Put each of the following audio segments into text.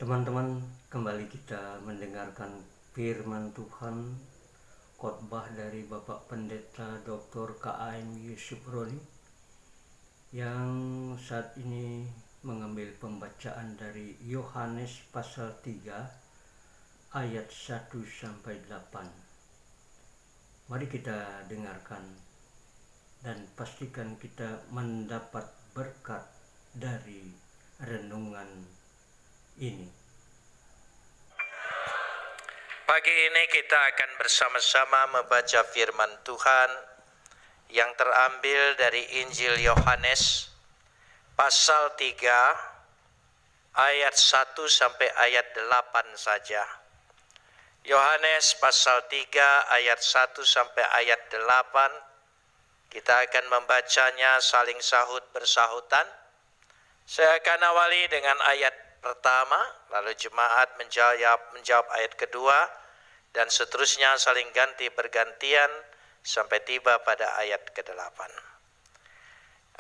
Teman-teman, kembali kita mendengarkan firman Tuhan, khotbah dari Bapak Pendeta Dr. KAM Yusuf Roni yang saat ini mengambil pembacaan dari Yohanes pasal 3 ayat 1 sampai 8. Mari kita dengarkan dan pastikan kita mendapat berkat dari renungan ini. Pagi ini kita akan bersama-sama membaca firman Tuhan yang terambil dari Injil Yohanes pasal 3 ayat 1 sampai ayat 8 saja. Yohanes pasal 3 ayat 1 sampai ayat 8. Kita akan membacanya saling sahut bersahutan. Saya akan awali dengan ayat pertama, lalu jemaat menjawab ayat kedua, dan seterusnya saling ganti bergantian sampai tiba pada ayat ke-8.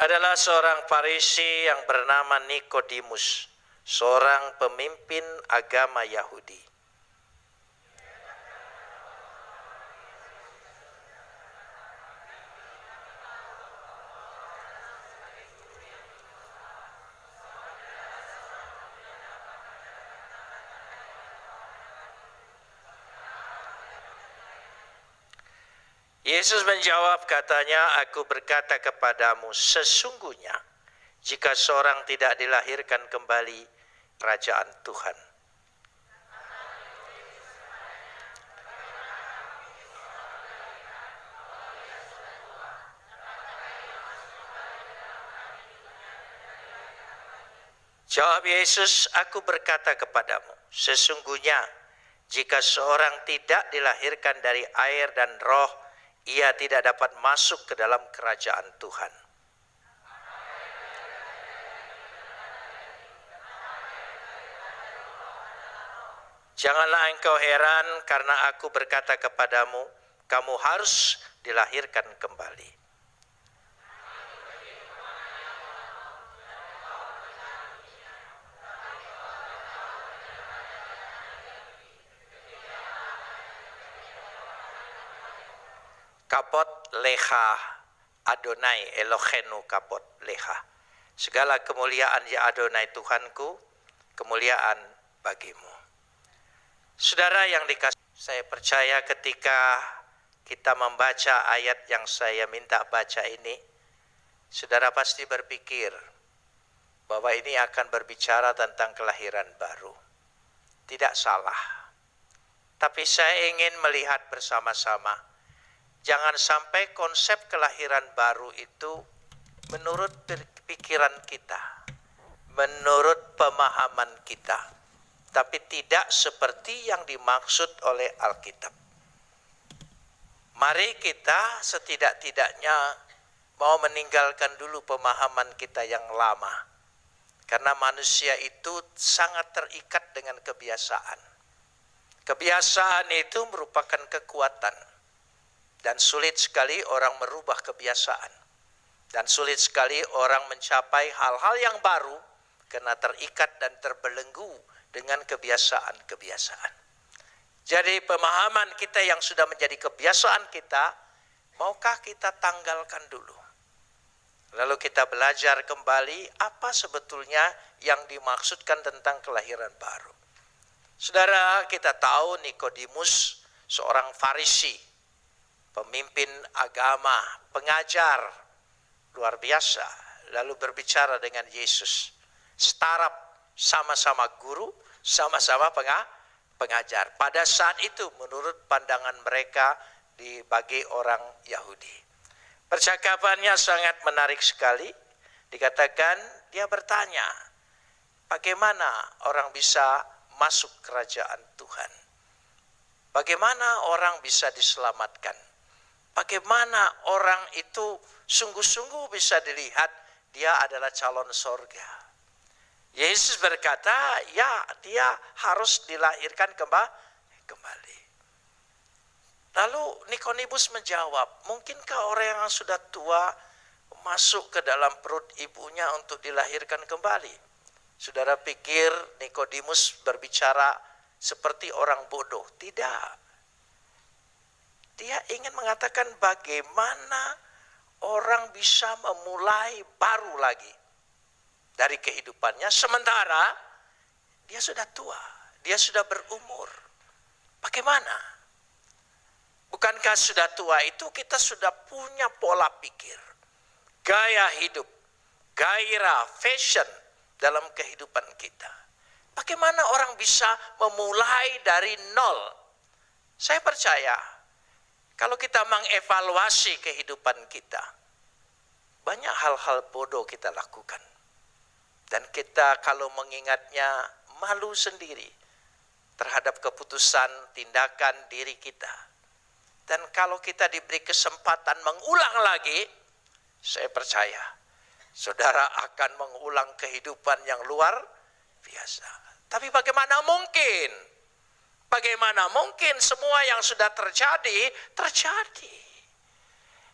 Adalah seorang Farisi yang bernama Nikodemus, seorang pemimpin agama Yahudi. Yesus menjawab, katanya, "Aku berkata kepadamu, sesungguhnya jika seorang tidak dilahirkan kembali, kerajaan Tuhan." Jawab Yesus, "Aku berkata kepadamu, sesungguhnya jika seorang tidak dilahirkan dari air dan roh, ia tidak dapat masuk ke dalam kerajaan Tuhan." Janganlah engkau heran karena aku berkata kepadamu, kamu harus dilahirkan kembali. Kapot leha Adonai Elohenu kapot leha. Segala kemuliaan ya Adonai Tuhanku, kemuliaan bagimu. Saudara yang dikasih, saya percaya ketika kita membaca ayat yang saya minta baca ini, saudara pasti berpikir bahwa ini akan berbicara tentang kelahiran baru. Tidak salah. Tapi saya ingin melihat bersama-sama, jangan sampai konsep kelahiran baru itu menurut pikiran kita, menurut pemahaman kita, tapi tidak seperti yang dimaksud oleh Alkitab. Mari kita setidak-tidaknya mau meninggalkan dulu pemahaman kita yang lama, karena manusia itu sangat terikat dengan kebiasaan. Kebiasaan itu merupakan kekuatan. Dan sulit sekali orang merubah kebiasaan. Dan sulit sekali orang mencapai hal-hal yang baru karena terikat dan terbelenggu dengan kebiasaan-kebiasaan. Jadi pemahaman kita yang sudah menjadi kebiasaan kita, maukah kita tanggalkan dulu? Lalu kita belajar kembali apa sebetulnya yang dimaksudkan tentang kelahiran baru. Saudara, kita tahu Nikodemus seorang Farisi, pemimpin agama, pengajar luar biasa, lalu berbicara dengan Yesus. Starap, sama-sama guru, sama-sama pengajar. Pada saat itu menurut pandangan mereka bagi orang Yahudi. Percakapannya sangat menarik sekali. Dikatakan dia bertanya, bagaimana orang bisa masuk kerajaan Tuhan? Bagaimana orang bisa diselamatkan? Bagaimana orang itu sungguh-sungguh bisa dilihat dia adalah calon sorga? Yesus berkata, ya dia harus dilahirkan kembali. Lalu Nikodemus menjawab, mungkinkah orang yang sudah tua masuk ke dalam perut ibunya untuk dilahirkan kembali? Saudara pikir Nikodemus berbicara seperti orang bodoh? Tidak. Dia ingin mengatakan bagaimana orang bisa memulai baru lagi dari kehidupannya, sementara dia sudah tua, dia sudah berumur. Bagaimana? Bukankah sudah tua itu kita sudah punya pola pikir, gaya hidup, gairah, fashion dalam kehidupan kita. Bagaimana orang bisa memulai dari nol? Saya percaya kalau kita mengevaluasi kehidupan kita, banyak hal-hal bodoh kita lakukan. Dan kita kalau mengingatnya malu sendiri terhadap keputusan tindakan diri kita. Dan kalau kita diberi kesempatan mengulang lagi, saya percaya saudara akan mengulang kehidupan yang luar biasa. Tapi bagaimana mungkin? Bagaimana mungkin semua yang sudah terjadi, terjadi.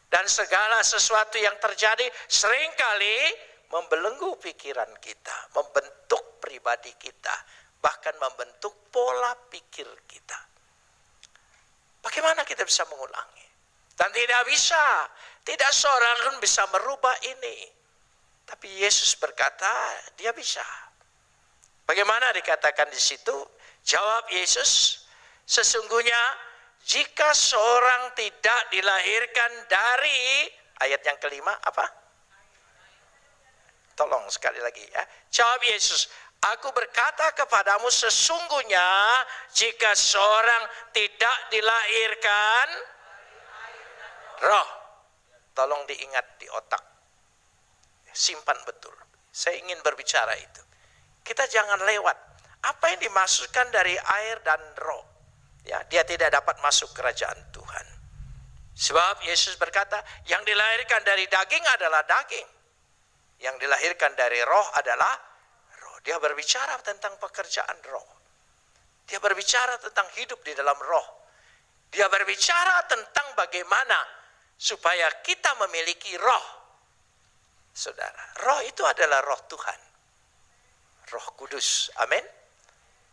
Dan segala sesuatu yang terjadi seringkali membelenggu pikiran kita, membentuk pribadi kita, bahkan membentuk pola pikir kita. Bagaimana kita bisa mengulangi? Dan tidak bisa, tidak seorang pun bisa merubah ini. Tapi Yesus berkata, dia bisa. Bagaimana dikatakan di situ? Jawab Yesus, sesungguhnya jika seorang tidak dilahirkan dari, ayat yang kelima apa? Tolong sekali lagi ya. Jawab Yesus, aku berkata kepadamu sesungguhnya jika seorang tidak dilahirkan roh. Tolong diingat di otak. Simpan betul. Saya ingin berbicara itu. Kita jangan lewat. Apa yang dimaksudkan dari air dan roh? Ya, dia tidak dapat masuk kerajaan Tuhan. Sebab Yesus berkata, yang dilahirkan dari daging adalah daging. Yang dilahirkan dari roh adalah roh. Dia berbicara tentang pekerjaan roh. Dia berbicara tentang hidup di dalam roh. Dia berbicara tentang bagaimana supaya kita memiliki roh. Saudara, roh itu adalah roh Tuhan. Roh Kudus. Amin.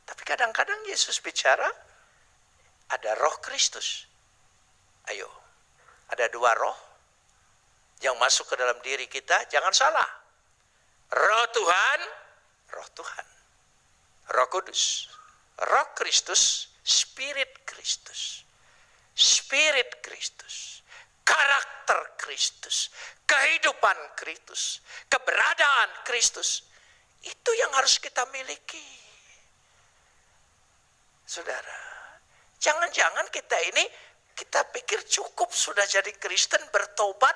Tapi kadang-kadang Yesus bicara ada roh Kristus. Ayo, ada dua roh yang masuk ke dalam diri kita. Jangan salah. Roh Tuhan, roh Tuhan. Roh Kudus, roh Kristus, Spirit Kristus. Spirit Kristus, karakter Kristus, kehidupan Kristus, keberadaan Kristus. Itu yang harus kita miliki. Saudara, jangan-jangan kita ini, kita pikir cukup sudah jadi Kristen, bertobat,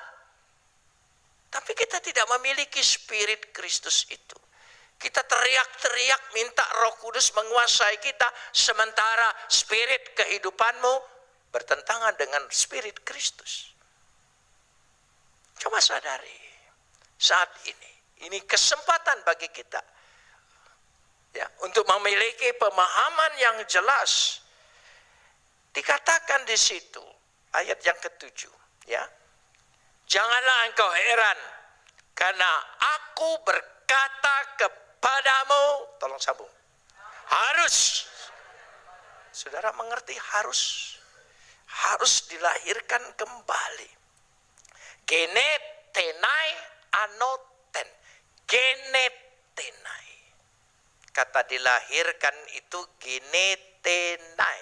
tapi kita tidak memiliki Spirit Kristus itu. Kita teriak-teriak minta Roh Kudus menguasai kita, sementara Spirit kehidupanmu bertentangan dengan Spirit Kristus. Coba sadari, saat ini kesempatan bagi kita ya, untuk memiliki pemahaman yang jelas. Dikatakan di situ ayat yang ke-7 ya. Janganlah engkau heran karena aku berkata kepadamu, tolong sambung. Harus. Saudara mengerti harus dilahirkan kembali. Genetenai anoten. Genetenai. Kata dilahirkan itu genetenai.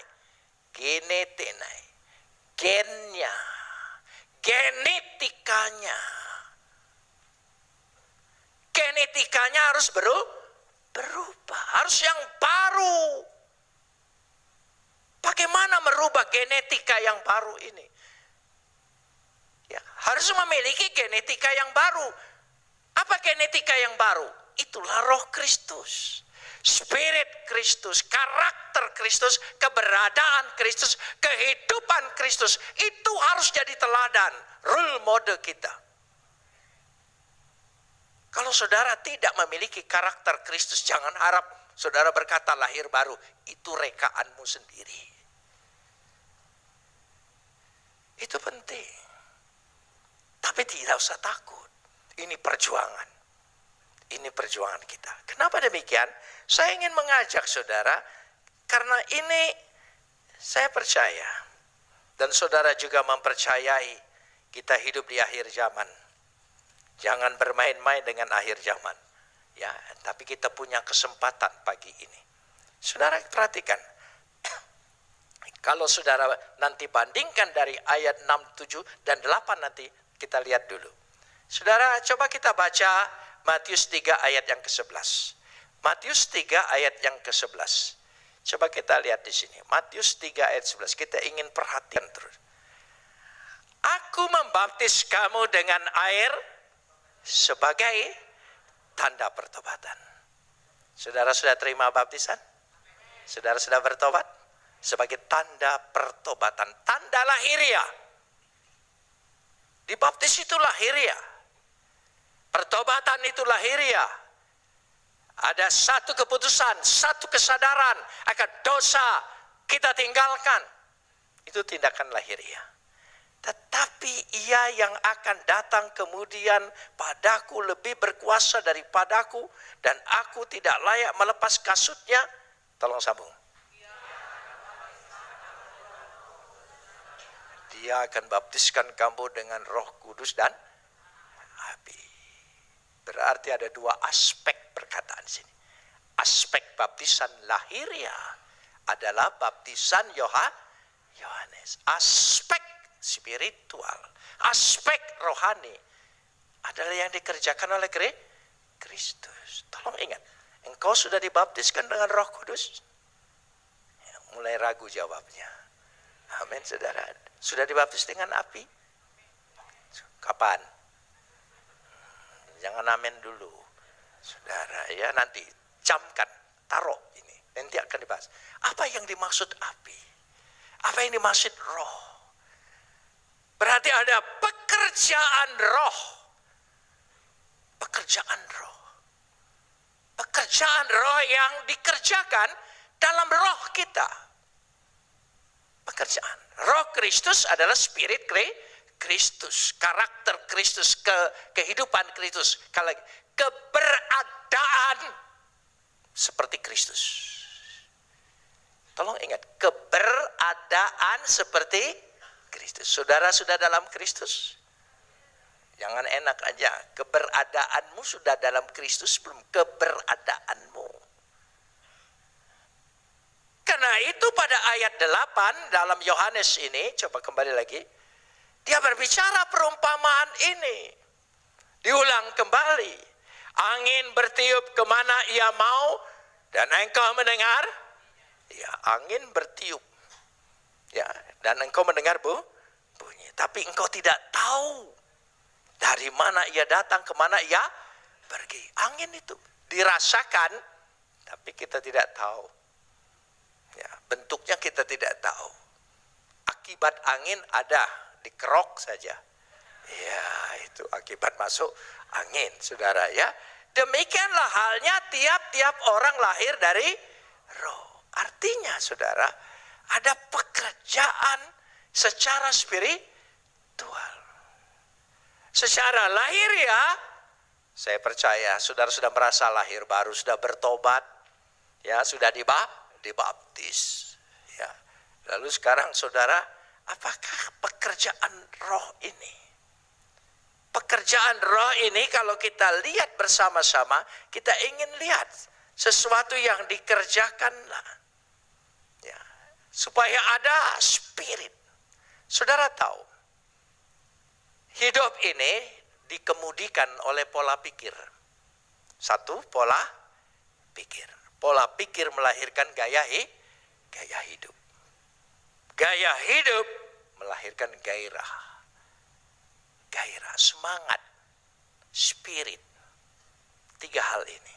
Genetenai. Gennya. Genetikanya. Genetikanya harus berubah. Harus yang baru. Bagaimana merubah genetika yang baru ini? Ya, harus memiliki genetika yang baru. Apa genetika yang baru? Itulah Roh Kristus. Spirit Kristus, karakter Kristus, keberadaan Kristus, kehidupan Kristus. Itu harus jadi teladan, role model kita. Kalau saudara tidak memiliki karakter Kristus, jangan harap saudara berkata lahir baru. Itu rekaanmu sendiri. Itu penting. Tapi tidak usah takut. Ini perjuangan. Ini perjuangan kita. Kenapa demikian? Saya ingin mengajak saudara, karena ini saya percaya, dan saudara juga mempercayai kita hidup di akhir zaman. Jangan bermain-main dengan akhir zaman. Ya, tapi kita punya kesempatan pagi ini. Saudara perhatikan, kalau saudara nanti bandingkan dari ayat 6, 7, dan 8 nanti kita lihat dulu. Saudara coba kita baca Matius 3 ayat yang ke-11. Matius 3 ayat yang ke-11. Coba kita lihat di sini. Matius 3 ayat 11. Kita ingin perhatian terus. Aku membaptis kamu dengan air sebagai tanda pertobatan. Saudara sudah terima baptisan? Saudara sudah bertobat? Sebagai tanda pertobatan. Tanda lahiriah. Dibaptis itu lahiriah. Pertobatan itu lahiriah. Ada satu keputusan, satu kesadaran akan dosa kita tinggalkan. Itu tindakan lahiriah. Tetapi ia yang akan datang kemudian padaku lebih berkuasa daripadaku, dan aku tidak layak melepas kasutnya. Tolong sambung. Dia akan baptiskan kamu dengan Roh Kudus dan api. Berarti ada dua aspek perkataan sini. Aspek baptisan lahiriah adalah baptisan Yohanes. Aspek spiritual, aspek rohani adalah yang dikerjakan oleh Kristus. Tolong ingat, engkau sudah dibaptiskan dengan Roh Kudus? Ya, mulai ragu jawabnya. Amin, saudara. Sudah dibaptis dengan api? Kapan? Jangan amin dulu, saudara. Ya, nanti camkan, taruh ini. Nanti akan dibahas. Apa yang dimaksud api? Apa yang dimaksud roh? Berarti ada pekerjaan roh. Pekerjaan roh. Pekerjaan roh yang dikerjakan dalam roh kita. Pekerjaan. Roh Kristus adalah spirit Kristus. Karakter Kristus. Kehidupan Kristus. Keberadaan seperti Kristus. Tolong ingat. Keberadaan seperti Kristus. Saudara sudah dalam Kristus? Jangan enak aja. Keberadaanmu sudah dalam Kristus belum? Keberadaanmu. Karena itu pada ayat 8 dalam Yohanes ini, coba kembali lagi. Dia berbicara perumpamaan ini. Diulang kembali. Angin bertiup kemana ia mau, dan engkau mendengar. Ya, angin bertiup. Ya, dan engkau mendengar bunyi. Tapi engkau tidak tahu dari mana ia datang, kemana ia pergi. Angin itu dirasakan, tapi kita tidak tahu. Ya, bentuknya kita tidak tahu. Akibat angin ada, dikerok saja. Ya, itu akibat masuk angin, saudara ya. Demikianlah halnya tiap-tiap orang lahir dari roh. Artinya, saudara, ada pekerjaan secara spiritual. Secara lahiriah, saya percaya saudara sudah merasa lahir baru, sudah bertobat, ya, sudah dibaptis. Ya. Lalu sekarang saudara, apakah pekerjaan roh ini? Pekerjaan roh ini kalau kita lihat bersama-sama, kita ingin lihat sesuatu yang dikerjakanlah. Ya. Supaya ada spirit. Saudara tahu, hidup ini dikemudikan oleh pola pikir. Satu, pola pikir. Pola pikir melahirkan gaya hidup. Gaya hidup melahirkan gairah. Gairah, semangat, spirit. Tiga hal ini.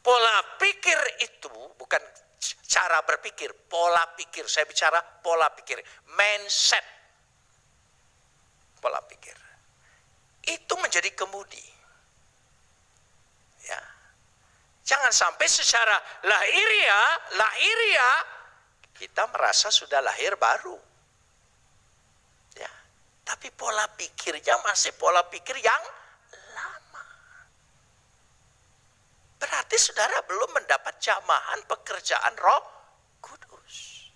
Pola pikir itu bukan cara berpikir, pola pikir. Saya bicara pola pikir, mindset. Pola pikir. Itu menjadi kemudi. Ya. Jangan sampai secara lahiriah kita merasa sudah lahir baru. Ya. Tapi pola pikirnya masih pola pikir yang lama. saudara belum mendapat jamahan pekerjaan Roh Kudus.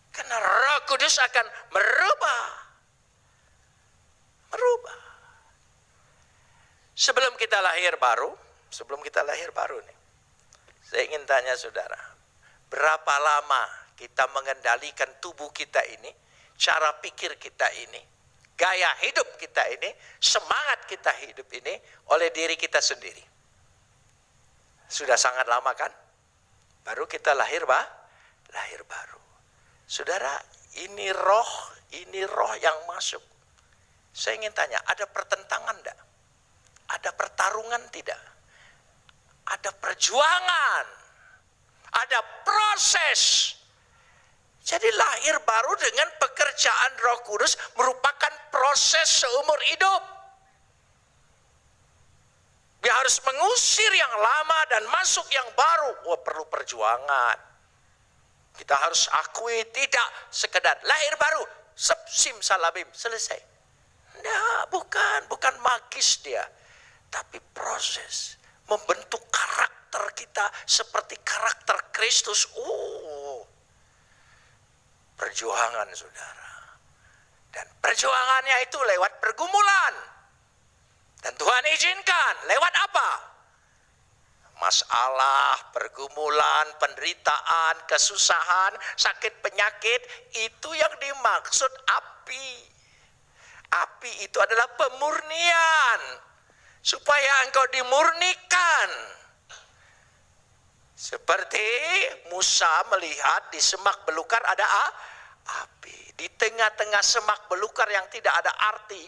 Karena Roh Kudus akan merubah. Sebelum kita lahir baru nih, saya ingin tanya saudara, berapa lama kita mengendalikan tubuh kita ini, cara pikir kita ini, gaya hidup kita ini, semangat kita hidup ini oleh diri kita sendiri? Sudah sangat lama kan? Baru kita lahir baru. Saudara, ini roh yang masuk. Saya ingin tanya, ada pertentangan enggak? Ada pertarungan tidak? Ada perjuangan, ada proses. Jadi lahir baru dengan pekerjaan Roh Kudus merupakan proses seumur hidup. Dia harus mengusir yang lama dan masuk yang baru. Wah, perlu perjuangan. Kita harus akui, tidak sekedar lahir baru, simsalabim, selesai. Nah, bukan magis dia, tapi proses membentuk karakter kita seperti karakter Kristus. Perjuangan saudara. Dan perjuangannya itu lewat pergumulan. Dan Tuhan izinkan lewat apa? Masalah, pergumulan, penderitaan, kesusahan, sakit penyakit, itu yang dimaksud api. Api itu adalah pemurnian. Supaya engkau dimurnikan. Seperti Musa melihat di semak belukar ada api. Di tengah-tengah semak belukar yang tidak ada arti,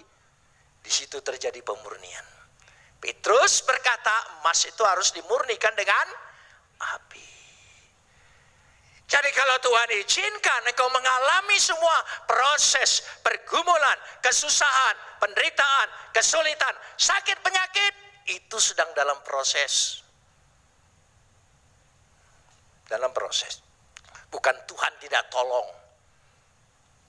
di situ terjadi pemurnian. Petrus berkata, emas itu harus dimurnikan dengan api. Jadi kalau Tuhan izinkan engkau mengalami semua proses pergumulan, kesusahan, penderitaan, kesulitan, sakit penyakit, itu sedang dalam proses. Dalam proses. Bukan Tuhan tidak tolong.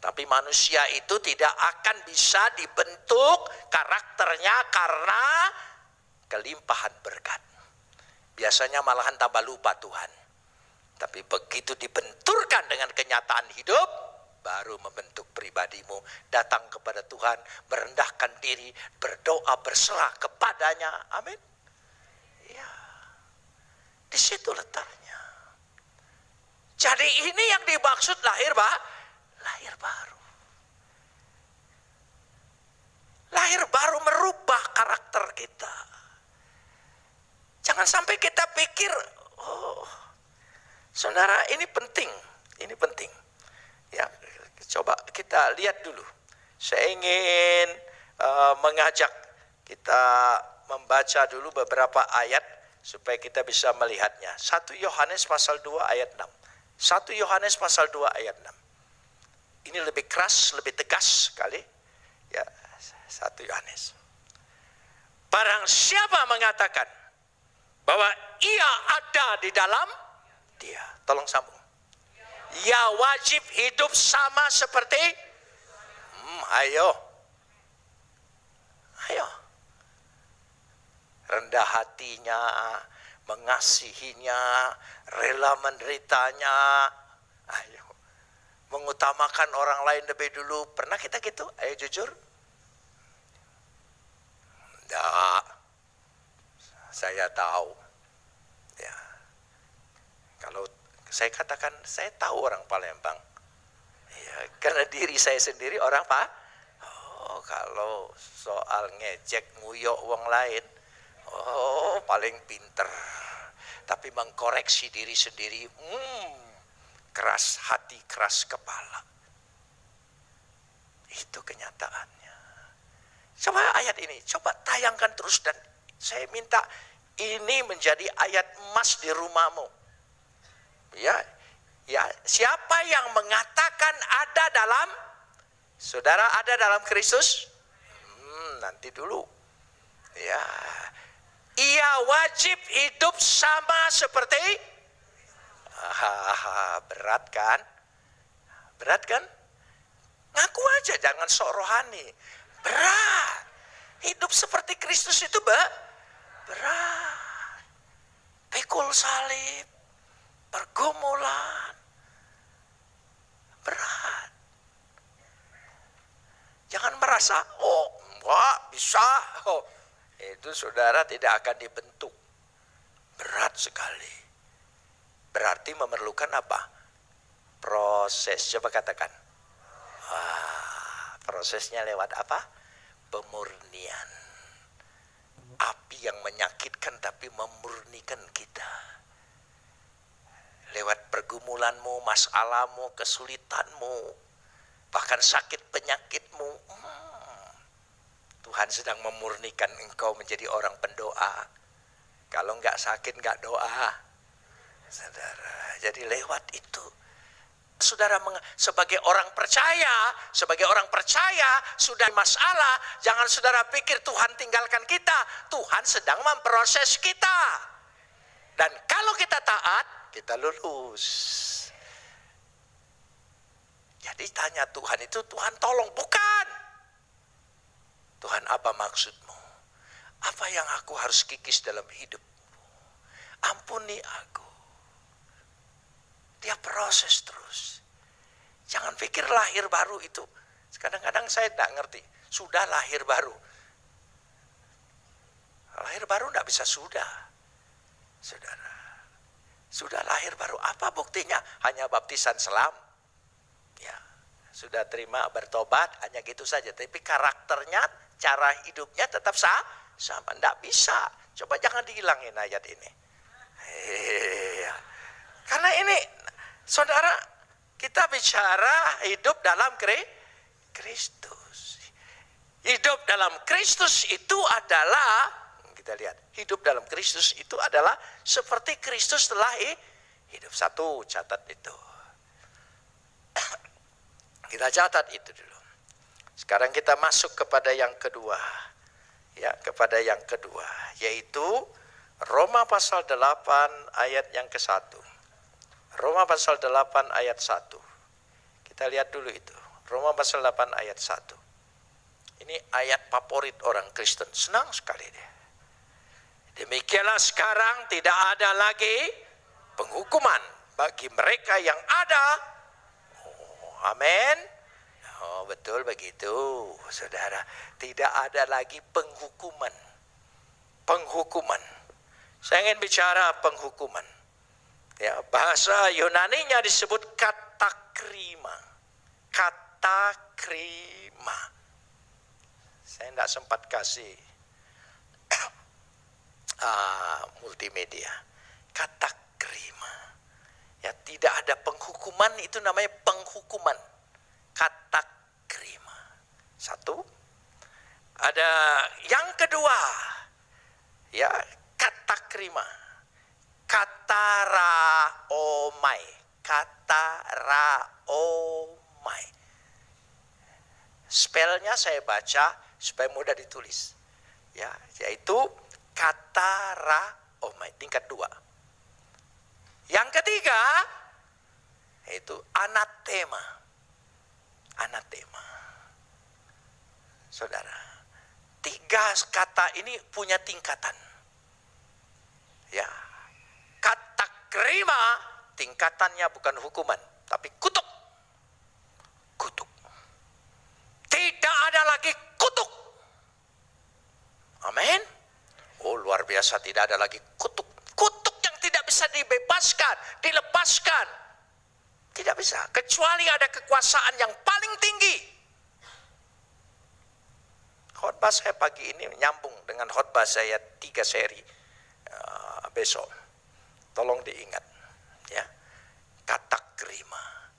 Tapi manusia itu tidak akan bisa dibentuk karakternya karena kelimpahan berkat. Biasanya malahan tambah lupa Tuhan. Tapi begitu dibenturkan dengan kenyataan hidup, baru membentuk pribadimu. Datang kepada Tuhan, merendahkan diri, berdoa, berserah kepadanya. Amin. Ya, di situ letaknya. Jadi ini yang dimaksud lahir baru. Lahir baru merubah karakter kita. Jangan sampai kita pikir, saudara, ini penting. Ya, coba kita lihat dulu. Saya ingin mengajak kita membaca dulu beberapa ayat supaya kita bisa melihatnya. 1 Yohanes pasal 2 ayat 6. 1 Yohanes pasal 2 ayat 6. Ini lebih keras, lebih tegas sekali. Ya, 1 Yohanes. Barang siapa mengatakan bahwa ia ada di dalam dia. Tolong sambung. Ya wajib hidup sama seperti ayo. Rendah hatinya, mengasihinya, rela menderitanya. Ayo. Mengutamakan orang lain lebih dulu. Pernah kita gitu? Ayo jujur. Enggak. Saya tahu. Ya. Kalau saya katakan, saya tahu orang Palembang. Ya, karena diri saya sendiri orang kalau soal ngejek nguyok wong lain, paling pinter. Tapi mengkoreksi diri sendiri, keras hati, keras kepala. Itu kenyataannya. Coba ayat ini, coba tayangkan terus, dan saya minta ini menjadi ayat emas di rumahmu. Ya, siapa yang mengatakan ada dalam, saudara ada dalam Kristus? Nanti dulu. Ya, ia wajib hidup sama seperti. Berat kan? Berat kan? Ngaku aja, jangan sok rohani. Berat. Hidup seperti Kristus itu berat. pikul salib, pergumulan, berat. Jangan merasa, oh enggak bisa. Oh, itu saudara tidak akan dibentuk. Berat sekali. Berarti memerlukan apa? Proses. Coba katakan. Prosesnya lewat apa? Pemurnian. Api yang menyakitkan tapi memurnikan kita. Lewat pergumulanmu, masalahmu, kesulitanmu, bahkan sakit penyakitmu. Tuhan sedang memurnikan engkau menjadi orang pendoa. Kalau enggak sakit, enggak doa. Saudara, jadi lewat itu. Saudara sebagai orang percaya sudah masalah, jangan saudara pikir Tuhan tinggalkan kita. Tuhan sedang memproses kita. Dan kalau kita taat, kita lulus. Jadi tanya Tuhan itu, Tuhan tolong, bukan. Tuhan, apa maksudmu? Apa yang aku harus kikis dalam hidupmu? Ampuni aku. Dia proses terus. Jangan pikir lahir baru itu. Kadang-kadang saya tidak ngerti. Sudah lahir baru. Lahir baru tidak bisa sudah. Saudara. Sudah lahir baru. Apa buktinya? Hanya baptisan selam. Ya. Sudah terima bertobat. Hanya gitu saja. Tapi karakternya, cara hidupnya tetap sama. Tidak bisa. Coba jangan dihilangin ayat ini. Karena ini, saudara, kita bicara hidup dalam Kristus. Hidup dalam Kristus itu adalah, kita lihat, hidup dalam Kristus itu adalah seperti Kristus telah hidup. Satu, catat itu. Kita catat itu dulu. Sekarang kita masuk kepada yang kedua. Ya, kepada yang kedua, yaitu Roma pasal 8 ayat yang ke-1. Roma pasal 8 ayat 1. Kita lihat dulu itu. Roma pasal 8 ayat 1. Ini ayat favorit orang Kristen. Senang sekali dia. Demikianlah sekarang tidak ada lagi penghukuman bagi mereka yang ada. Oh, amin. Oh, betul begitu, saudara. Tidak ada lagi penghukuman. Penghukuman. Saya ingin bicara penghukuman. Ya, bahasa Yunaninya disebut katakrima. Katakrima. Saya tidak sempat kasih multimedia. Katakrima. Ya, tidak ada penghukuman, itu namanya penghukuman. Katakrima. Satu. Ada yang kedua. Ya, katakrima. Kataraomai. Kataraomai. Spellnya saya baca supaya mudah ditulis. Ya, yaitu kataraomai, tingkat 2. Yang ketiga yaitu anatema. Anatema. Saudara, 3 kata ini punya tingkatan. Ya. Katakrima tingkatannya bukan hukuman, tapi kutuk. Kutuk. Tidak ada lagi kutuk. Amin. Oh, luar biasa, tidak ada lagi kutuk. Kutuk yang tidak bisa dibebaskan, dilepaskan. Tidak bisa, kecuali ada kekuasaan yang paling tinggi. Khotbah saya pagi ini nyambung dengan khotbah saya 3 seri besok. Tolong diingat, ya. Katakrima.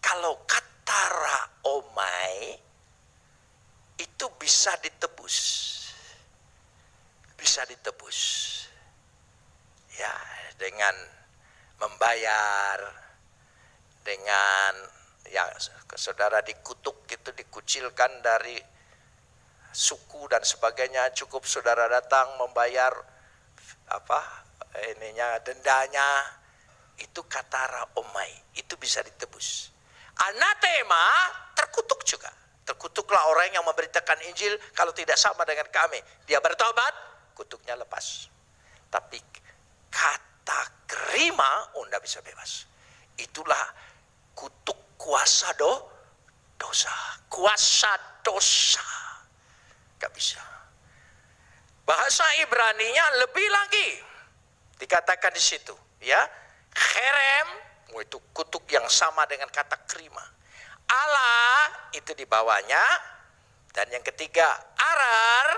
Kalau kataraomai itu bisa ditebus. Bisa ditebus. Ya, dengan membayar, dengan ya saudara dikutuk itu, dikucilkan dari suku dan sebagainya, cukup saudara datang membayar dendanya, itu kataraomai, itu bisa ditebus. Anatema terkutuk juga. Terkutuklah orang yang memberitakan Injil kalau tidak sama dengan kami. Dia bertobat, kutuknya lepas. Tapi kata terima, tidak bisa bebas. Itulah kutuk kuasa dosa. Kuasa dosa. Gak bisa. Bahasa Ibraninya lebih lagi. Dikatakan di situ. Ya, cherem, itu kutuk yang sama dengan kata krima. Allah itu di bawahnya. Dan yang ketiga, arar.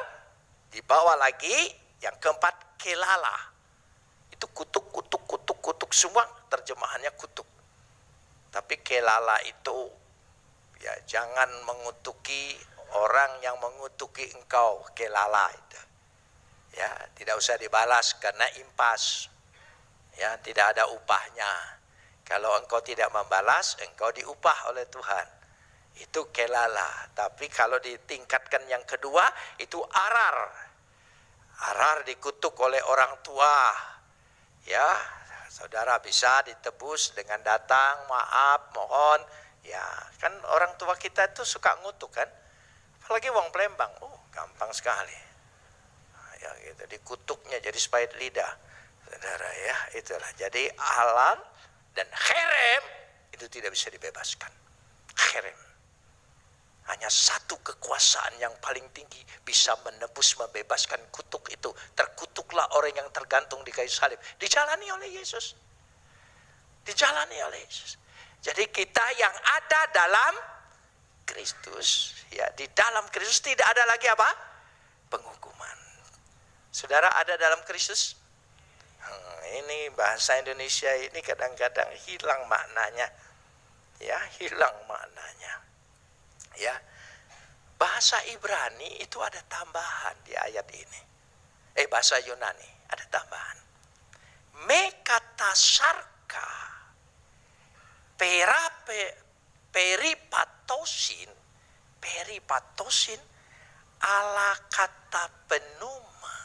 Di bawah lagi. Yang keempat, kelala. Itu kutuk semua terjemahannya kutuk. Tapi kelala itu ya jangan mengutuki orang yang mengutuki engkau, kelala itu. Ya, tidak usah dibalas karena impas. Ya, tidak ada upahnya. Kalau engkau tidak membalas, engkau diupah oleh Tuhan. Itu kelala. Tapi kalau ditingkatkan yang kedua, itu arar. Arar dikutuk oleh orang tua. Ya, saudara bisa ditebus dengan datang, maaf, mohon. Ya, kan orang tua kita itu suka ngutuk kan. Apalagi wong Palembang, gampang sekali. Ya gitu, dikutuknya jadi sepait lidah. Saudara ya, itulah. Jadi halal dan kherem itu tidak bisa dibebaskan. Kherem. Hanya satu kekuasaan yang paling tinggi bisa menebus, membebaskan kutuk itu. Terkutuklah orang yang tergantung di kayu salib. Dijalani oleh Yesus. Dijalani oleh Yesus. Jadi kita yang ada dalam Kristus, ya di dalam Kristus tidak ada lagi apa? Penghukuman. Saudara ada dalam Kristus? Ini bahasa Indonesia ini kadang-kadang hilang maknanya. Ya, hilang maknanya. Ya, bahasa Ibrani itu ada tambahan di ayat ini. Bahasa Yunani ada tambahan. Mekatasarka peripatosin ala kata pneuma.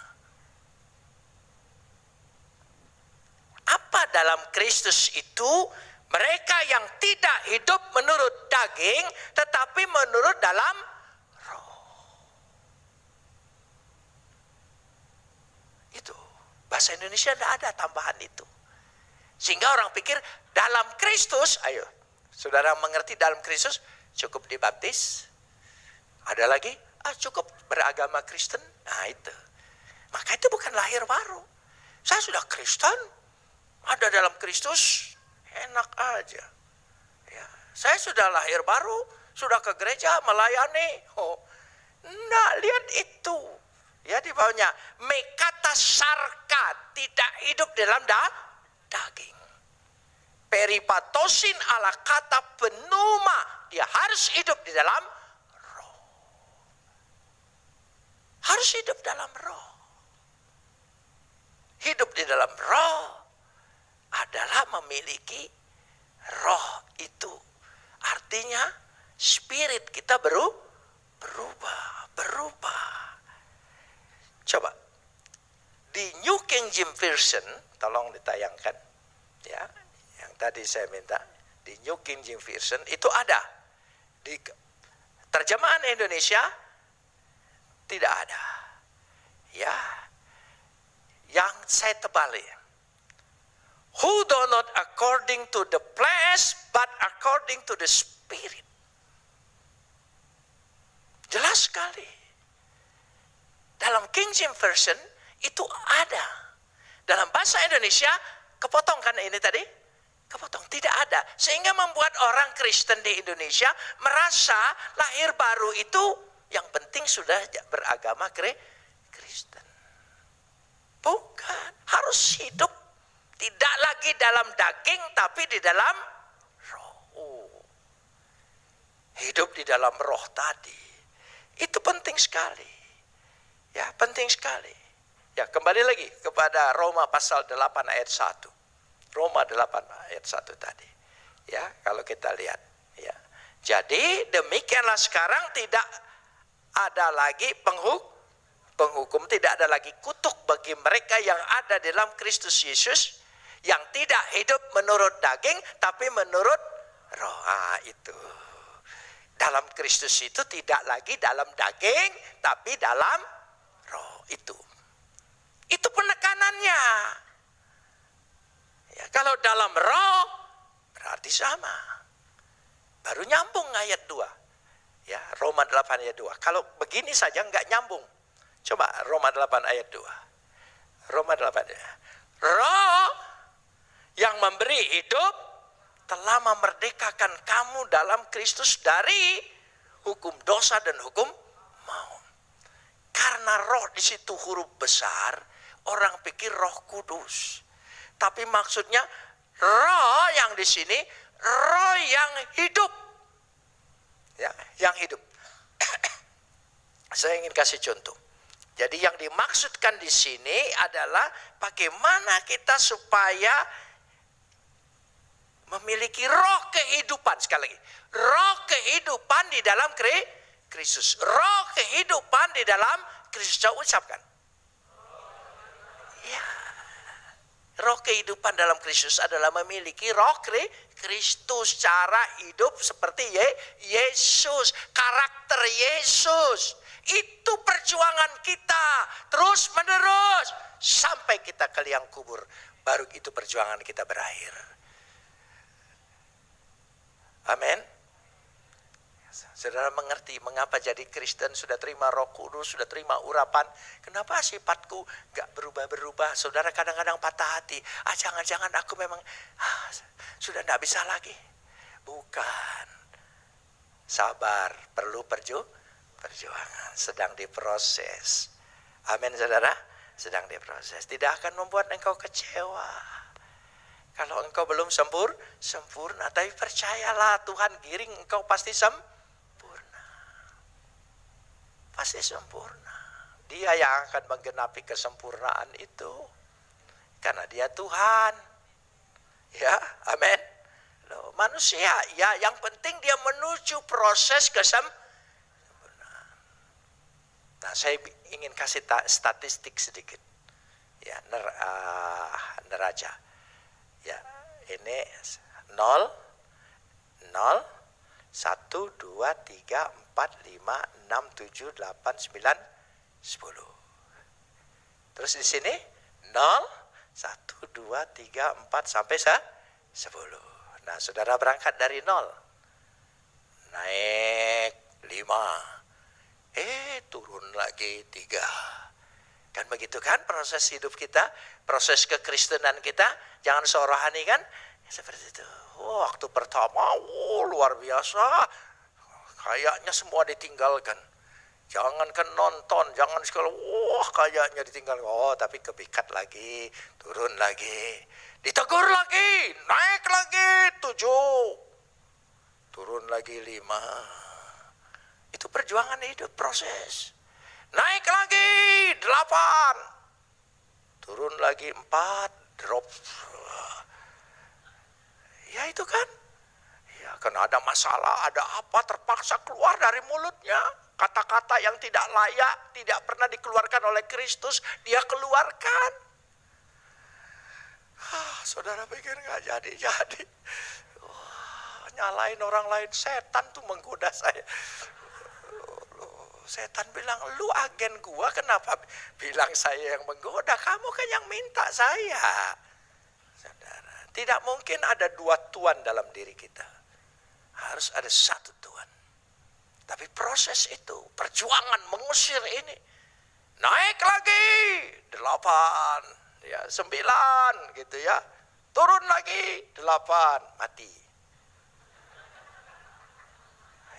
Apa dalam Kristus itu? Mereka yang tidak hidup menurut daging, tetapi menurut dalam roh. Itu. Bahasa Indonesia tidak ada tambahan itu. Sehingga orang pikir dalam Kristus, ayo. Saudara mengerti dalam Kristus, cukup dibaptis. Ada lagi, cukup beragama Kristen. Nah itu. Maka itu bukan lahir baru. Saya sudah Kristen, ada dalam Kristus. Enak aja. Ya, saya sudah lahir baru, sudah ke gereja melayani. Nah, lihat itu. Ya di bawahnya mekatasarka, tidak hidup dalam daging. Peripatosin ala kata pneuma, dia harus hidup di dalam roh. Harus hidup dalam roh. Hidup di dalam roh adalah memiliki roh itu. Artinya spirit kita berubah. Coba di New King James Version, tolong ditayangkan ya, yang tadi saya minta. Di New King James Version itu ada. Di terjemahan Indonesia tidak ada. Ya. Yang saya tebali. Who do not according to the flesh, but according to the Spirit. Jelas sekali. Dalam King James Version itu ada. Dalam bahasa Indonesia, kepotong kan ini tadi? Kepotong, tidak ada. Sehingga membuat orang Kristen di Indonesia merasa lahir baru itu yang penting sudah beragama Kristen. Bukan, harus hidup. Tidak lagi dalam daging, tapi di dalam roh. Hidup di dalam roh tadi. Itu penting sekali. Ya, penting sekali. Ya, kembali lagi kepada Roma pasal 8 ayat 1. Roma 8 ayat 1 tadi. Ya, kalau kita lihat. Ya. Jadi, demikianlah sekarang tidak ada lagi penghukum, tidak ada lagi kutuk bagi mereka yang ada dalam Kristus Yesus. Yang tidak hidup menurut daging, tapi menurut roh. Itu. Dalam Kristus itu tidak lagi dalam daging, tapi dalam roh. Itu penekanannya. Ya, Kalau dalam roh berarti sama. Baru nyambung ayat 2. Ya, Roma 8 ayat 2. Kalau begini saja nggak nyambung. Coba Roma 8 ayat 2. Roma 8 ayat 2. Roh yang memberi hidup telah memerdekakan kamu dalam Kristus dari hukum dosa dan hukum maut. Karena roh di situ huruf besar, orang pikir Roh Kudus. Tapi maksudnya roh yang di sini roh yang hidup. Ya, yang hidup. Saya ingin kasih contoh. Jadi yang dimaksudkan di sini adalah bagaimana kita supaya memiliki roh kehidupan. Sekali lagi, roh kehidupan di dalam Kristus. Roh kehidupan di dalam Kristus. Coba ucapkan. Ya. Roh kehidupan dalam Kristus adalah memiliki roh Kristus, cara hidup seperti Yesus, karakter Yesus. Itu perjuangan kita terus menerus sampai kita ke liang kubur. Baru itu perjuangan kita berakhir. Amin. Saudara mengerti mengapa jadi Kristen, sudah terima Roh Kudus, sudah terima urapan. Kenapa sifatku gak berubah-berubah? Saudara kadang-kadang patah hati. Jangan-jangan aku memang sudah gak bisa lagi. Bukan. Sabar, perlu perjuangan. Sedang diproses. Amin saudara. Sedang diproses. Tidak akan membuat engkau kecewa. Kalau engkau belum sempurna. Tapi percayalah Tuhan giring engkau pasti pasti sempurna. Dia yang akan menggenapi kesempurnaan itu. Karena dia Tuhan. Ya, amin. Loh, manusia, ya yang penting dia menuju proses kesempurnaan. Nah, saya ingin kasih statistik sedikit. Ya, neraca. Ya, ini 0, 0, 1, 2, 3, 4, 5, 6, 7, 8, 9, 10. Terus di sini 0, 1, 2, 3, 4 sampai 10. Nah, saudara berangkat dari 0. Naik 5. Turun lagi 3. Kan begitu kan proses hidup kita, proses kekristenan kita, jangan sorohani kan? Seperti itu. Waktu pertama, luar biasa. Kayaknya semua ditinggalkan. Jangankan nonton, jangan sekali, kayaknya ditinggalkan. Tapi kepikat lagi, turun lagi. Ditegur lagi, naik lagi 7. Turun lagi 5. Itu perjuangan hidup, proses. Naik lagi 8. Turun lagi 4, drop. Ya itu kan. Ya, karena ada masalah, ada apa, terpaksa keluar dari mulutnya. Kata-kata yang tidak layak, tidak pernah dikeluarkan oleh Kristus, dia keluarkan. Saudara pikir gak jadi-jadi. Nyalain orang lain, setan tuh menggoda saya. Setan bilang, lu agen gua, kenapa bilang saya yang menggoda? Kamu kan yang minta saya. Saudara, tidak mungkin ada 2 tuan dalam diri kita. Harus ada 1 Tuhan. Tapi proses itu, perjuangan mengusir ini. Naik lagi 8, ya 9 gitu ya. Turun lagi 8, mati.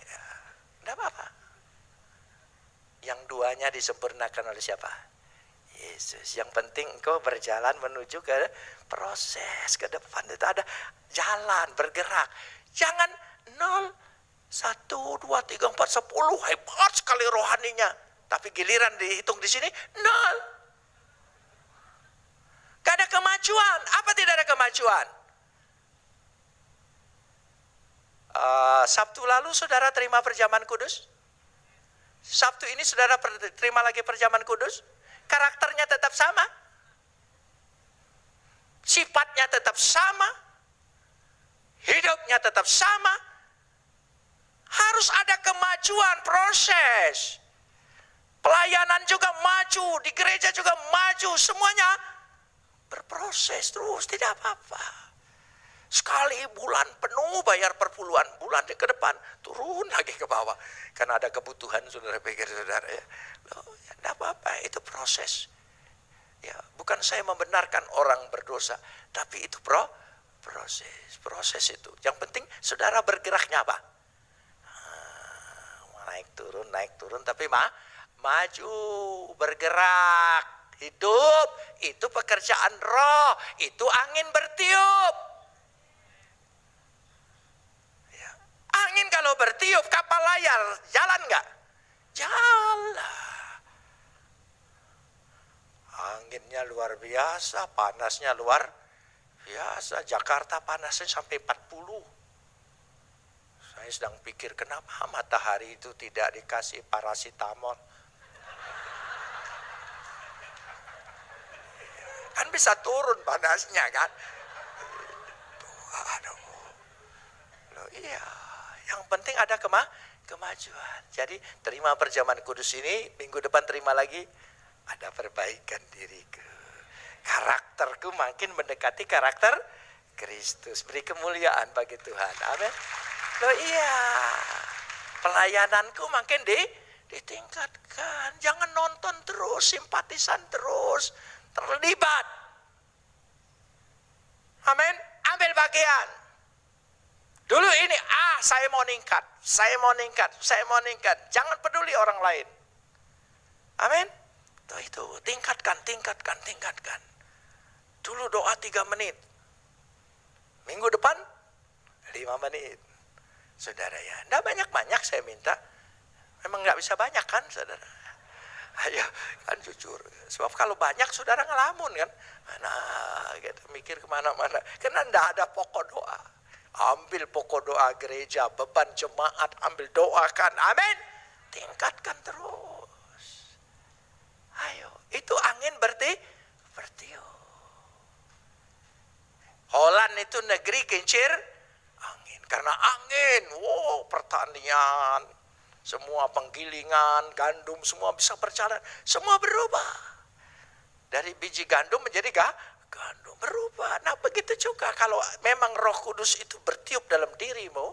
Ya, enggak apa-apa. Yang 2-nya disempurnakan oleh siapa? Yesus. Yang penting engkau berjalan menuju ke proses ke depan. Itu ada jalan, bergerak. Jangan 0, 1, 2, 3, 4, 10. Hebat sekali rohaninya. Tapi giliran dihitung di sini 0. Gak ada kemajuan. Apa tidak ada kemajuan? Sabtu lalu saudara terima perjamuan kudus? Sabtu ini saudara terima lagi perjamuan kudus? Karakternya tetap sama? Sifatnya tetap sama? Hidupnya tetap sama? Harus ada kemajuan, proses. Pelayanan juga maju, di gereja juga maju, semuanya berproses terus, tidak apa-apa. Sekali bulan penuh bayar per puluhan bulan ke depan, turun lagi ke bawah. Karena ada kebutuhan, saudara pikir saudara ya. Loh, ya enggak apa-apa, itu proses. Ya, bukan saya membenarkan orang berdosa, tapi itu proses itu. Yang penting saudara bergeraknya apa? Naik turun, tapi maju, bergerak, hidup, itu pekerjaan roh, itu angin bertiup. Ya. Angin kalau bertiup, kapal layar, jalan nggak? Jalan. Anginnya luar biasa, panasnya luar biasa. Jakarta panasnya sampai 40. Saya sedang pikir kenapa matahari itu tidak dikasih paracetamol. Kan bisa turun panasnya kan. Aduh. Loh, iya, yang penting ada kemajuan. Jadi terima perjamuan kudus ini, minggu depan terima lagi. Ada perbaikan diriku. Karakterku makin mendekati karakter Kristus. Beri kemuliaan bagi Tuhan. Amin. Loh iya, pelayananku makin ditingkatkan. Jangan nonton terus, simpatisan terus, terlibat. Amin, ambil bagian. Dulu ini, saya mau ningkat. Jangan peduli orang lain. Amin. Itu, tingkatkan. Dulu doa 3 menit. Minggu depan 5 menit. Saudara ya, enggak banyak-banyak saya minta. Memang enggak bisa banyak kan, saudara? Ayo, kan jujur. Sebab kalau banyak, saudara ngelamun kan. Nah, kita mikir kemana-mana. Karena enggak ada pokok doa. Ambil pokok doa gereja, beban jemaat, ambil doakan. Amin. Tingkatkan terus. Ayo, itu angin bertiup. Holland itu negeri kincir angin. Karena angin, pertanian, semua penggilingan, gandum, semua bisa berjalan. Semua berubah. Dari biji gandum menjadi gandum, berubah. Nah begitu juga kalau memang Roh Kudus itu bertiup dalam dirimu,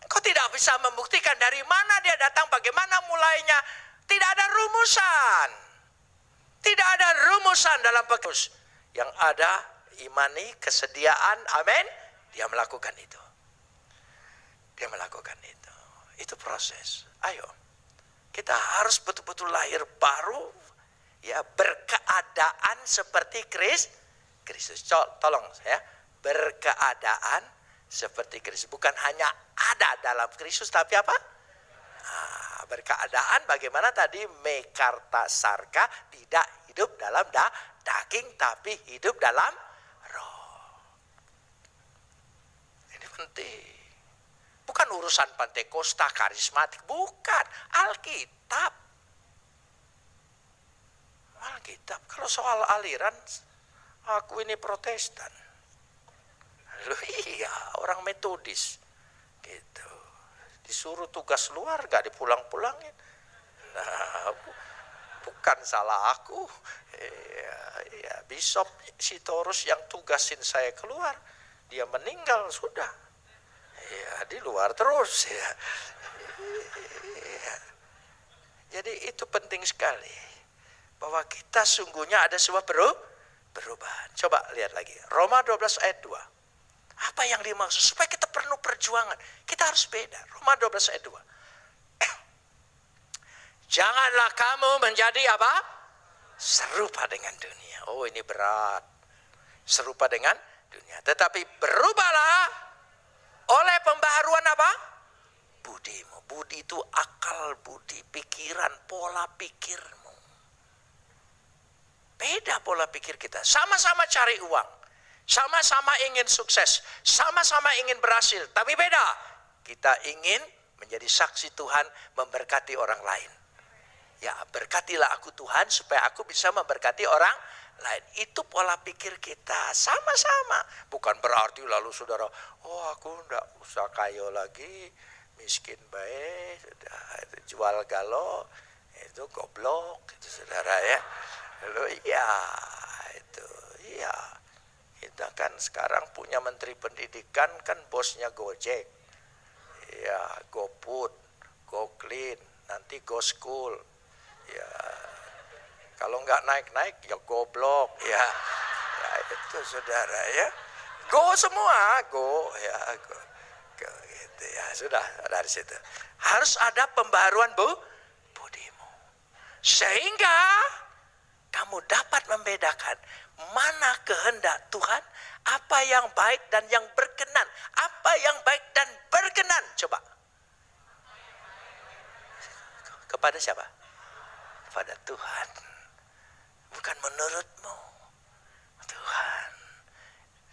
kau tidak bisa membuktikan dari mana dia datang, bagaimana mulainya. Tidak ada rumusan. Tidak ada rumusan dalam pekus. Yang ada imani, kesediaan, amin. Dia melakukan itu. Itu proses. Ayo, kita harus betul-betul lahir baru, ya, berkeadaan seperti Kristus. Tolong saya, berkeadaan seperti Kristus. Bukan hanya ada dalam Kristus, tapi apa? Berkeadaan bagaimana tadi? Mekarta sarka, tidak hidup dalam daging, tapi hidup dalam roh. Ini penting. Bukan urusan Pentakosta, karismatik, bukan. Alkitab. Kalau soal aliran, aku ini Protestan. Loh iya, orang Metodis. Gitu. Disuruh tugas luar, gak dipulang-pulangin. Nah, bukan salah aku. Ya, Bishop Sitorus yang tugasin saya keluar. Dia meninggal, sudah. Ya, di luar terus ya. Jadi itu penting sekali. Bahwa kita sungguhnya ada sebuah perubahan. Coba lihat lagi. Roma 12 ayat 2. Apa yang dimaksud? Supaya kita perlu perjuangan. Kita harus beda. Roma 12 ayat 2. Janganlah kamu menjadi apa? Serupa dengan dunia. Oh ini berat. Serupa dengan dunia. Tetapi berubahlah oleh pembaharuan apa? Budimu. Budi itu akal budi, pikiran, pola pikirmu. Beda pola pikir kita. Sama-sama cari uang. Sama-sama ingin sukses. Sama-sama ingin berhasil. Tapi beda. Kita ingin menjadi saksi Tuhan, memberkati orang lain. Ya, berkatilah aku Tuhan supaya aku bisa memberkati orang lain. Itu pola pikir kita. Sama-sama. Bukan berarti lalu saudara, aku enggak usah kaya lagi. Miskin baik. Sudah, jual galo. Itu goblok. Itu saudara ya. Lalu iya. Itu iya. Kita kan sekarang punya menteri pendidikan kan bosnya Gojek. Ya, GoFood, GoClean, nanti GoSchool. Ya, kalau nggak naik-naik ya goblok ya. Ya itu saudara ya. Go semua, go ya, go gitu ya. Sudah dari situ. Harus ada pembaharuan budimu. Sehingga kamu dapat membedakan mana kehendak Tuhan, apa yang baik dan yang berkenan. Apa yang baik dan berkenan. Coba. Kepada siapa? Kepada Tuhan. Bukan menurutmu. Tuhan.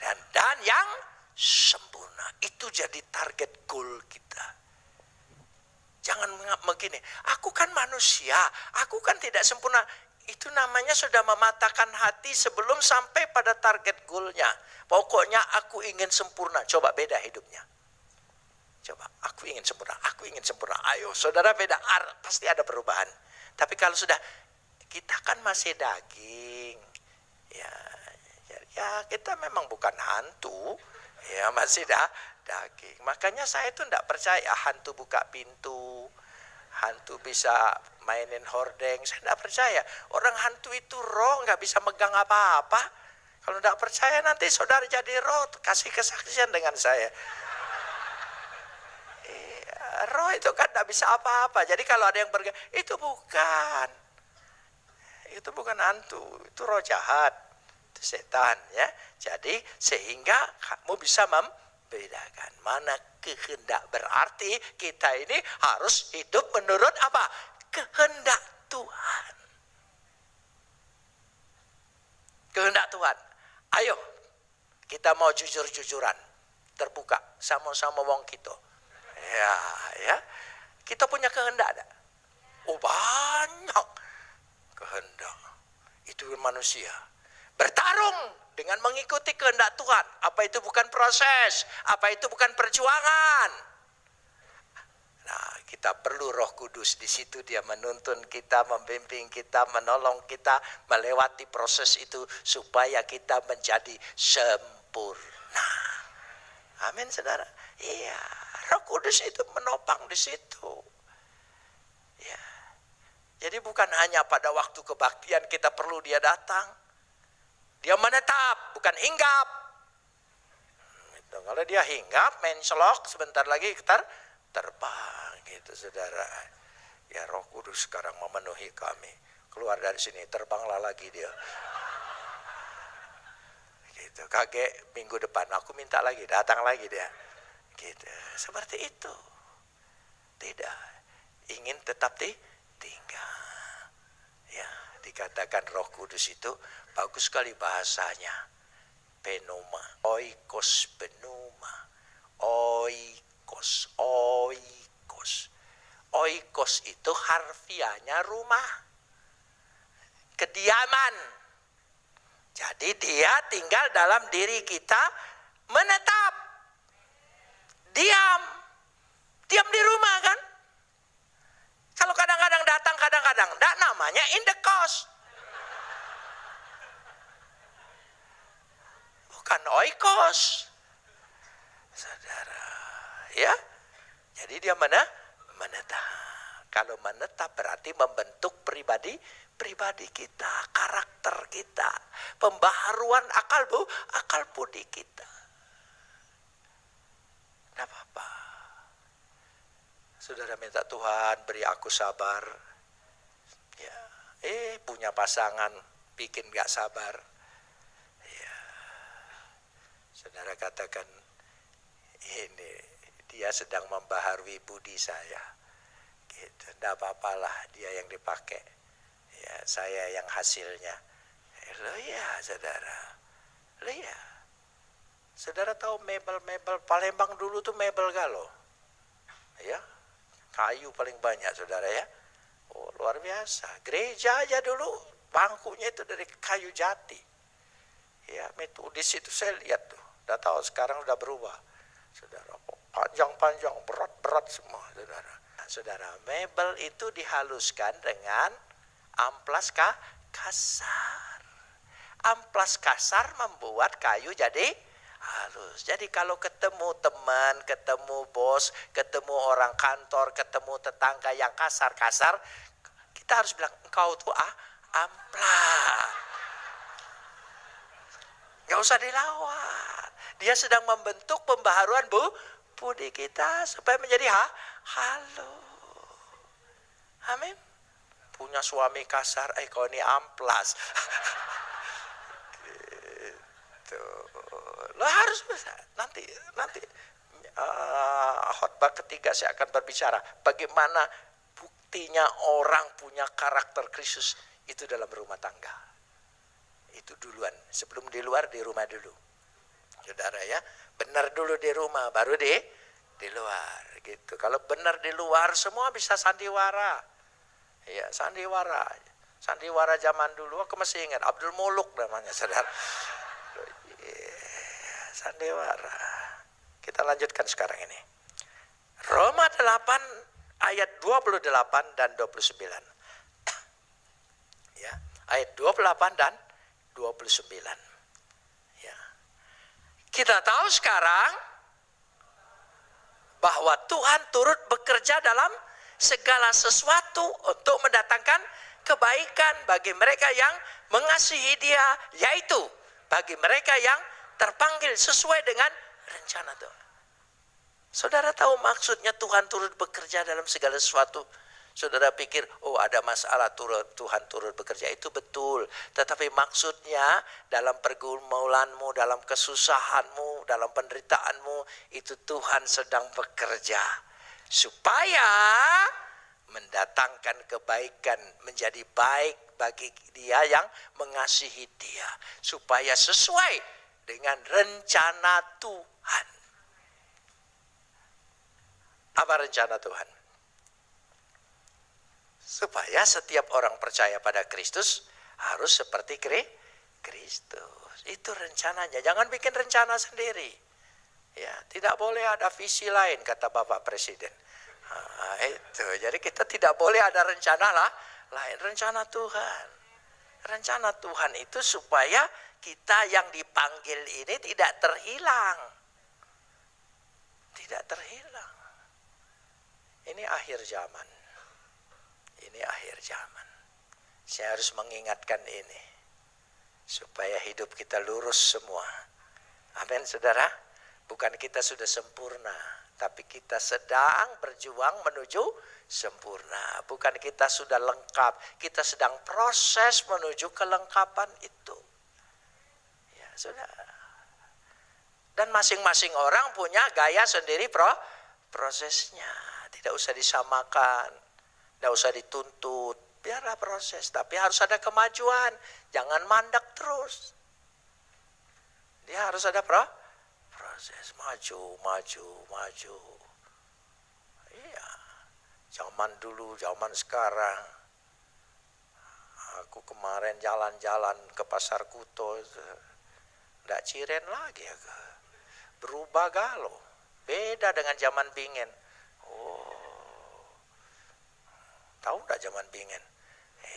Dan yang sempurna. Itu jadi target goal kita. Jangan begini, aku kan manusia, aku kan tidak sempurna. Itu namanya sudah mematahkan hati sebelum sampai pada target goalnya. Pokoknya aku ingin sempurna. Coba beda hidupnya. Coba, aku ingin sempurna, aku ingin sempurna. Ayo, saudara beda, pasti ada perubahan. Tapi kalau sudah, kita kan masih daging. Ya kita memang bukan hantu. Ya masih daging. Makanya saya itu tidak percaya hantu buka pintu. Hantu bisa mainin hordeng. Saya tidak percaya. Orang hantu itu roh, nggak bisa megang apa-apa. Kalau tidak percaya nanti saudara jadi roh, kasih kesaksian dengan saya. Roh itu kan tidak bisa apa-apa. Jadi kalau ada yang bergerak, itu bukan hantu, itu roh jahat, itu setan ya. Jadi sehingga kamu bisa membedakan mana kehendak. Berarti kita ini harus hidup menurut apa? Kehendak Tuhan. Kehendak Tuhan. Ayo kita mau jujur-jujuran, terbuka sama-sama wong kita. Ya, kita punya kehendak ada. Oh banyak kehendak. Itu manusia. Bertarung dengan mengikuti kehendak Tuhan. Apa itu bukan proses? Apa itu bukan perjuangan? Nah, kita perlu Roh Kudus di situ. Dia menuntun kita, membimbing kita, menolong kita melewati proses itu supaya kita menjadi sempurna. Amin, saudara. Iya, Roh Kudus itu menopang di situ. Ya. Jadi bukan hanya pada waktu kebaktian kita perlu dia datang. Dia menetap, bukan hinggap. Kalau dia hinggap, mencelok, sebentar lagi terbang gitu saudara. Ya Roh Kudus sekarang memenuhi kami. Keluar dari sini, terbanglah lagi dia. Gitu, kaget minggu depan aku minta lagi, datang lagi dia. Gitu, seperti itu. Tidak, ingin tetap tinggal. Ya, dikatakan Roh Kudus itu bagus sekali bahasanya. Pneuma, oikos pneuma, oikos. Oikos itu harfiahnya rumah, kediaman. Jadi dia tinggal dalam diri kita, menetap, diam di rumah kan. Kalau kadang-kadang datang, kadang-kadang enggak, namanya indekos. Bukan oikos. Saudara, ya. Jadi dia menetap. Kalau menetap berarti membentuk pribadi kita, karakter kita, pembaharuan akal budi kita. Tidak apa-apa. Saudara minta Tuhan beri aku sabar. Ya, punya pasangan bikin gak sabar. Ya. Saudara katakan ini dia sedang membaharui budi saya. Gitu. Tidak apa-apalah dia yang dipakai. Ya, saya yang hasilnya. Loh ya saudara. Loh ya. Saudara tahu mebel-mebel Palembang dulu tuh mebel galau. Ya. Kayu paling banyak saudara ya. Oh luar biasa. Gereja aja dulu bangkunya itu dari kayu jati. Ya Metodis itu saya lihat tuh. Udah tahu sekarang udah berubah. Saudara panjang-panjang berat-berat semua saudara. Nah, saudara mebel itu dihaluskan dengan amplas kasar. Amplas kasar membuat kayu jadi halus. Jadi kalau ketemu teman, ketemu bos, ketemu orang kantor, ketemu tetangga yang kasar-kasar, kita harus bilang, engkau tuh amplas. Gak usah dilawan. Dia sedang membentuk pembaharuan budi kita supaya menjadi halus. Amin. Punya suami kasar, kau ini amplas. Gitu. Lo harus bisa. Nanti khotbah ketiga saya akan berbicara bagaimana buktinya orang punya karakter Kristus itu dalam rumah tangga. Itu duluan, sebelum di luar, di rumah dulu. Saudara ya, benar dulu di rumah, baru di luar gitu. Kalau benar di luar semua bisa sandiwara. Ya, sandiwara zaman dulu aku masih ingat Abdul Muluk namanya, saudara. Sandiwara. Kita lanjutkan sekarang ini. Roma 8 ayat 28 dan 29. Ya, ayat 28 dan 29. Ya. Kita tahu sekarang bahwa Tuhan turut bekerja dalam segala sesuatu untuk mendatangkan kebaikan bagi mereka yang mengasihi Dia, yaitu bagi mereka yang terpanggil sesuai dengan rencana Tuhan. Saudara tahu maksudnya Tuhan turut bekerja dalam segala sesuatu? Saudara pikir, oh ada masalah Tuhan turut bekerja. Itu betul. Tetapi maksudnya dalam pergumulanmu, dalam kesusahanmu, dalam penderitaanmu, itu Tuhan sedang bekerja. Supaya mendatangkan kebaikan, menjadi baik bagi dia yang mengasihi dia. Supaya sesuai dengan rencana Tuhan. Apa rencana Tuhan? Supaya setiap orang percaya pada Kristus harus seperti Kristus. Itu rencananya. Jangan bikin rencana sendiri. Ya, tidak boleh ada visi lain kata Bapak Presiden. Nah, itu. Jadi kita tidak boleh ada rencana lain. Rencana Tuhan. Rencana Tuhan itu supaya kita yang dipanggil ini tidak terhilang. Tidak terhilang. Ini akhir zaman. Ini akhir zaman. Saya harus mengingatkan ini. Supaya hidup kita lurus semua. Amin, saudara. Bukan kita sudah sempurna. Tapi kita sedang berjuang menuju sempurna. Bukan kita sudah lengkap. Kita sedang proses menuju kelengkapan itu. Ya, saudara. Dan masing-masing orang punya gaya sendiri prosesnya. Tidak usah disamakan. Tidak usah dituntut, biarlah proses. Tapi harus ada kemajuan, jangan mandek terus. Dia harus ada proses, maju. Iya, zaman dulu, zaman sekarang. Aku kemarin jalan-jalan ke Pasar Kuto, tidak ciren lagi ya. Berubah galau, beda dengan zaman Bingen. Tahu enggak zaman Bingen?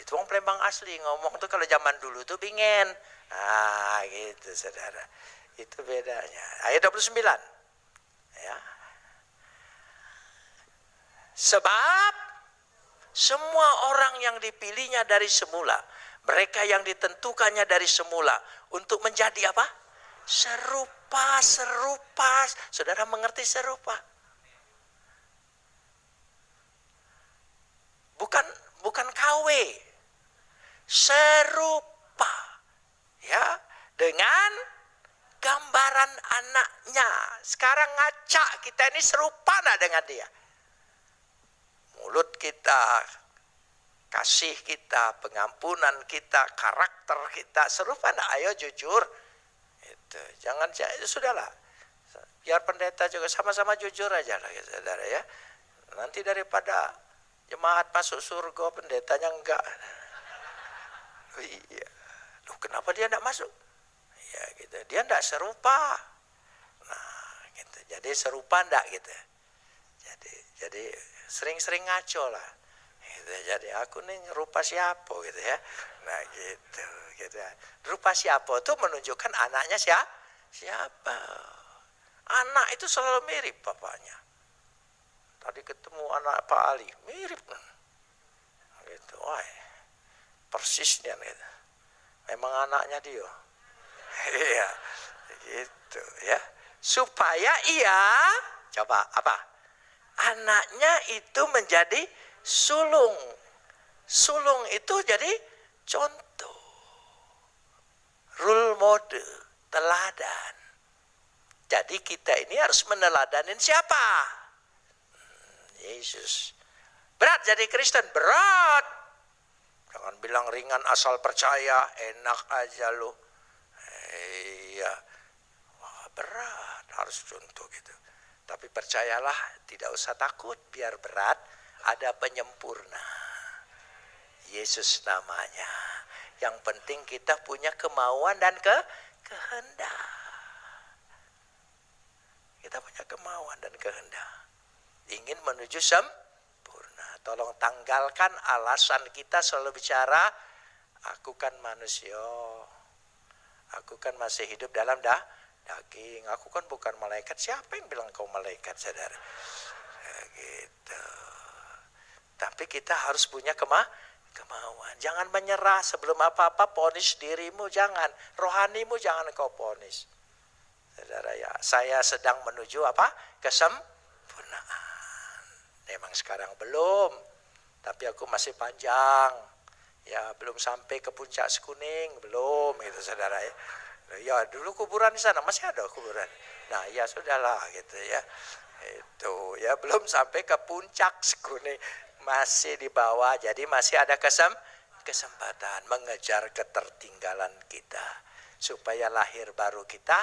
Itu orang Palembang asli ngomong tuh kalau zaman dulu tuh Bingen. Ah, gitu saudara. Itu bedanya. Ayat 29. Ya. Sebab semua orang yang dipilihnya dari semula, mereka yang ditentukannya dari semula untuk menjadi apa? Serupa. Saudara mengerti serupa? Bukan KW, serupa, ya, dengan gambaran anaknya. Sekarang ngaca kita ini serupa dengan dia. Mulut kita, kasih kita, pengampunan kita, karakter kita serupa nak? Ayo jujur. Itu jangan sudahlah. Biar pendeta juga sama-sama jujur aja lah, ya, saudara ya. Nanti daripada jemaat masuk surga, pendetanya enggak. Oh, iya. Loh, kenapa dia enggak masuk? Ya gitu. Dia enggak serupa. Nah, gitu. Jadi serupa enggak gitu. Jadi sering-sering ngaco lah. Gitu. Jadi aku nih rupa siapa gitu ya. Nah gitu. Rupa siapa itu menunjukkan anaknya Siapa? Anak itu selalu mirip bapaknya. Tadi ketemu anak Pak Ali, mirip. Gitu, wah, persisnya gitu. Memang anaknya dia. Iya, gitu ya. Supaya ia, coba apa? Anaknya itu menjadi sulung. Sulung itu jadi contoh. Role model, teladan. Jadi kita ini harus meneladanin siapa? Yesus. Berat jadi Kristen, berat. Jangan bilang ringan asal percaya, enak aja lu. Iya, wah, berat, harus contoh gitu. Tapi percayalah, tidak usah takut, biar berat, ada penyempurna. Yesus namanya. Yang penting kita punya kemauan dan kehendak. Kita punya kemauan dan kehendak. Ingin menuju sempurna. Tolong tanggalkan alasan kita selalu bicara, aku kan manusia. Aku kan masih hidup dalam daging. Aku kan bukan malaikat. Siapa yang bilang kau malaikat, saudara? Gitu. Tapi kita harus punya kemauan. Jangan menyerah sebelum apa-apa, ponis dirimu. Jangan. Rohanimu jangan kau ponis. Saudara ya, saya sedang menuju apa? Kesempurnaan. Memang sekarang belum. Tapi aku masih panjang. Ya, belum sampai ke puncak Sekuning, belum gitu saudara ya. Ya, dulu kuburan di sana masih ada kuburan. Nah, ya sudahlah gitu ya. Itu ya, belum sampai ke puncak Sekuning, masih di bawah. Jadi masih ada kesempatan mengejar ketertinggalan kita supaya lahir baru kita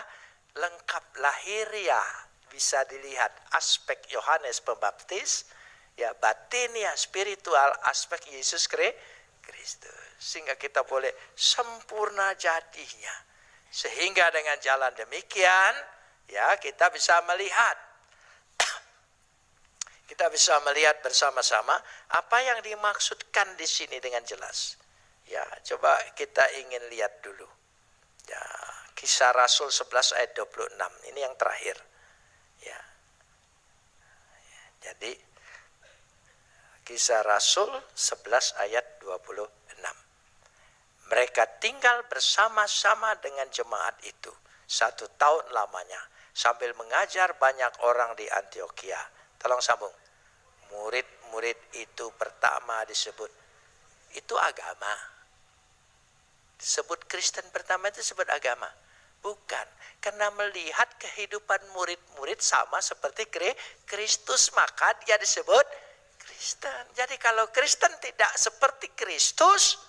lengkap lahiriah. Bisa dilihat aspek Yohanes Pembaptis, ya batinia spiritual, aspek Yesus Kristus. Sehingga kita boleh sempurna jadinya. Sehingga dengan jalan demikian, ya kita bisa melihat. Kita bisa melihat bersama-sama apa yang dimaksudkan di sini dengan jelas. Ya, coba kita ingin lihat dulu. Ya, Kisah Rasul 11 ayat 26. Ini yang terakhir. Ya. Jadi Kisah Rasul 11 ayat 26. Mereka tinggal bersama-sama dengan jemaat itu 1 tahun lamanya sambil mengajar banyak orang di Antioquia. Tolong sambung. Murid-murid itu pertama disebut. Itu agama. Disebut Kristen pertama itu disebut agama. Bukan. Karena melihat kehidupan murid-murid sama seperti Kristus, maka dia disebut Kristen. Jadi kalau Kristen tidak seperti Kristus,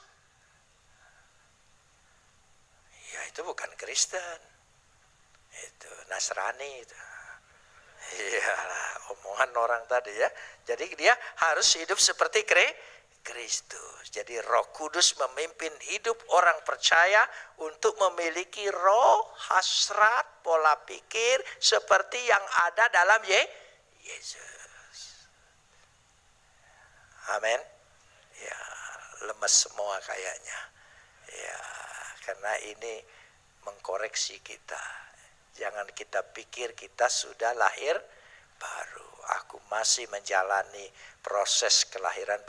ya itu bukan Kristen. Itu Nasrani itu. Iyalah omongan orang tadi ya. Jadi dia harus hidup seperti Kristus. Jadi Roh Kudus memimpin hidup orang percaya untuk memiliki roh, hasrat, pola pikir seperti yang ada dalam Yesus. Amin. Ya, lemes semua kayaknya. Ya, karena ini mengkoreksi kita. Jangan kita pikir kita sudah lahir baru. Aku masih menjalani proses kelahiran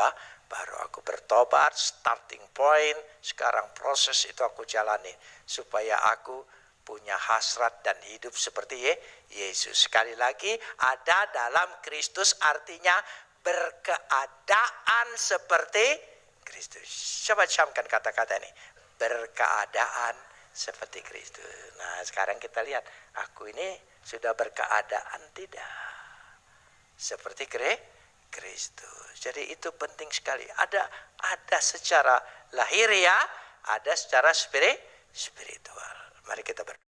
baru. Aku bertobat, starting point. Sekarang proses itu aku jalani. Supaya aku punya hasrat dan hidup seperti Yesus. Sekali lagi, ada dalam Kristus artinya berkeadaan seperti Kristus. Coba camkan kata-kata ini. Berkeadaan seperti Kristus. Nah, sekarang kita lihat, aku ini sudah berkeadaan tidak seperti Kristus. Jadi itu penting sekali. Ada secara lahiriah, ada secara spiritual. Mari kita berdoa.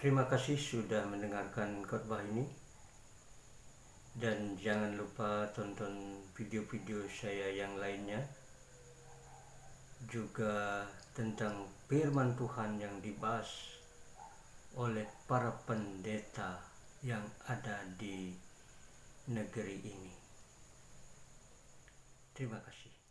Terima kasih sudah mendengarkan khotbah ini. Dan jangan lupa tonton video-video saya yang lainnya. Juga tentang firman Tuhan yang dibahas oleh para pendeta yang ada di negeri ini. Terima kasih.